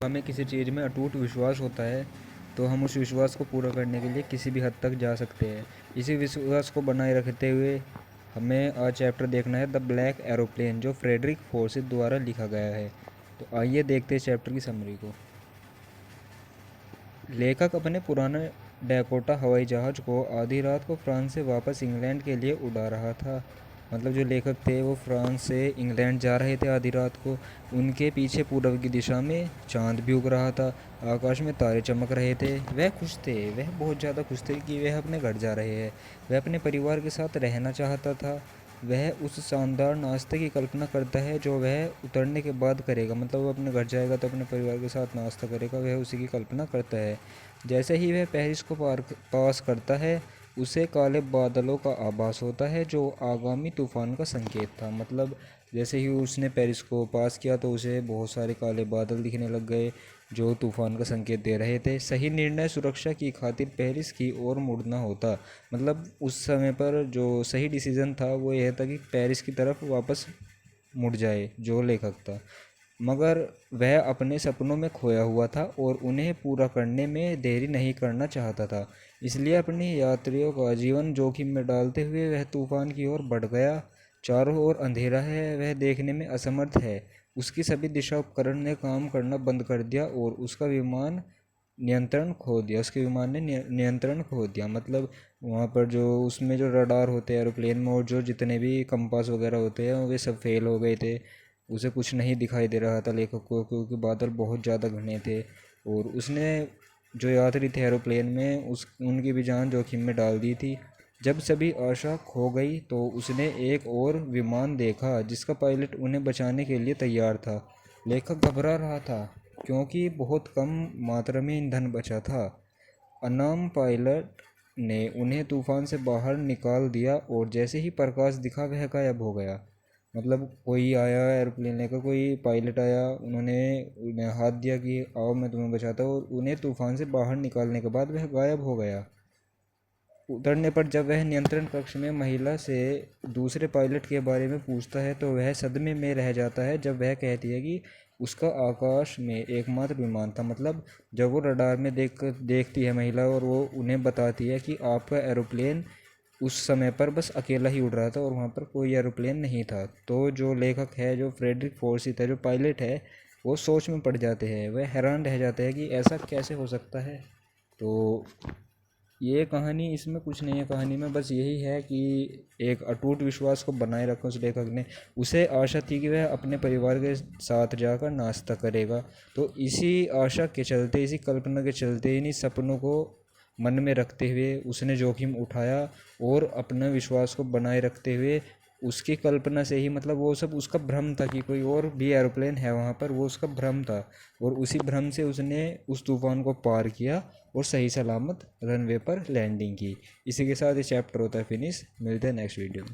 हमें किसी चीज़ में अटूट विश्वास होता है तो हम उस विश्वास को पूरा करने के लिए किसी भी हद तक जा सकते हैं। इसी विश्वास को बनाए रखते हुए हमें आज चैप्टर देखना है द ब्लैक एरोप्लेन, जो फ्रेडरिक फोर्सिथ द्वारा लिखा गया है। तो आइए देखते हैं चैप्टर की समरी को। लेखक अपने पुराने डैकोटा हवाई जहाज़ को आधी रात को फ्रांस से वापस इंग्लैंड के लिए उड़ा रहा था। मतलब जो लेखक थे वो फ्रांस से इंग्लैंड जा रहे थे आधी रात को। उनके पीछे पूर्व की दिशा में चांद भी उग रहा था, आकाश में तारे चमक रहे थे। वह खुश थे, वह बहुत ज़्यादा खुश थे कि वह अपने घर जा रहे हैं। वह अपने परिवार के साथ रहना चाहता था। वह उस शानदार नाश्ते की कल्पना करता है जो वह उतरने के बाद करेगा। मतलब वो अपने घर जाएगा तो अपने परिवार के साथ नाश्ता करेगा, वह उसी की कल्पना करता है। जैसे ही वह पेरिस को पास करता है, उसे काले बादलों का आभास होता है जो आगामी तूफान का संकेत था। मतलब जैसे ही उसने पेरिस को पास किया तो उसे बहुत सारे काले बादल दिखने लग गए जो तूफान का संकेत दे रहे थे। सही निर्णय सुरक्षा की खातिर पेरिस की ओर मुड़ना होता। मतलब उस समय पर जो सही डिसीजन था वो यह था कि पेरिस की तरफ वापस मुड़ जाए जो लेखक था। मगर वह अपने सपनों में खोया हुआ था और उन्हें पूरा करने में देरी नहीं करना चाहता था। इसलिए अपनी यात्रियों का जीवन जोखिम में डालते हुए वह तूफान की ओर बढ़ गया। चारों ओर अंधेरा है, वह देखने में असमर्थ है। उसकी सभी दिशा उपकरण ने काम करना बंद कर दिया और उसके विमान ने नियंत्रण खो दिया। मतलब वहाँ पर जो उसमें जो रडार होते हैं एरोप्लेन में और जो जितने भी कंपास वगैरह होते हैं वे सब फेल हो गए थे। उसे कुछ नहीं दिखाई दे रहा था लेखक को, क्योंकि बादल बहुत ज़्यादा घने थे और उसने जो यात्री थे एरोप्लेन में उनकी भी जान जोखिम में डाल दी थी। जब सभी आशा खो गई तो उसने एक और विमान देखा जिसका पायलट उन्हें बचाने के लिए तैयार था। लेखक घबरा रहा था क्योंकि बहुत कम मात्रा में ईंधन बचा था। अनाम पायलट ने उन्हें तूफान से बाहर निकाल दिया और जैसे ही प्रकाश दिखा वह गायब हो गया। मतलब कोई आया एरोप्लेन लेकर, कोई पायलट आया, उन्होंने उन्हें हाथ दिया कि आओ मैं तुम्हें बचाता हूँ, और उन्हें तूफान से बाहर निकालने के बाद वह गायब हो गया। उतरने पर जब वह नियंत्रण कक्ष में महिला से दूसरे पायलट के बारे में पूछता है तो वह सदमे में रह जाता है जब वह कहती है कि उसका आकाश में एकमात्र विमान था। मतलब जब वो रडार में देखती है महिला और वो उन्हें बताती है कि आपका एरोप्लेन उस समय पर बस अकेला ही उड़ रहा था और वहाँ पर कोई एरोप्लेन नहीं था। तो जो लेखक है, जो फ्रेडरिक फोर्सिथ है, जो पायलट है, वो सोच में पड़ जाते हैं। वह हैरान रह जाते हैं कि ऐसा कैसे हो सकता है। तो ये कहानी, इसमें कुछ नहीं है कहानी में, बस यही है कि एक अटूट विश्वास को बनाए रखा उस लेखक ने। उसे आशा थी कि वह अपने परिवार के साथ जाकर नाश्ता करेगा। तो इसी आशा के चलते, इसी कल्पना के चलते, इन्हीं सपनों को मन में रखते हुए उसने जोखिम उठाया और अपने विश्वास को बनाए रखते हुए उसकी कल्पना से ही, मतलब वो सब उसका भ्रम था कि कोई और भी एरोप्लेन है वहाँ पर, वो उसका भ्रम था। और उसी भ्रम से उसने उस तूफान को पार किया और सही सलामत रनवे पर लैंडिंग की। इसी के साथ ये चैप्टर होता है फिनिश। मिलते हैं नेक्स्ट वीडियो में।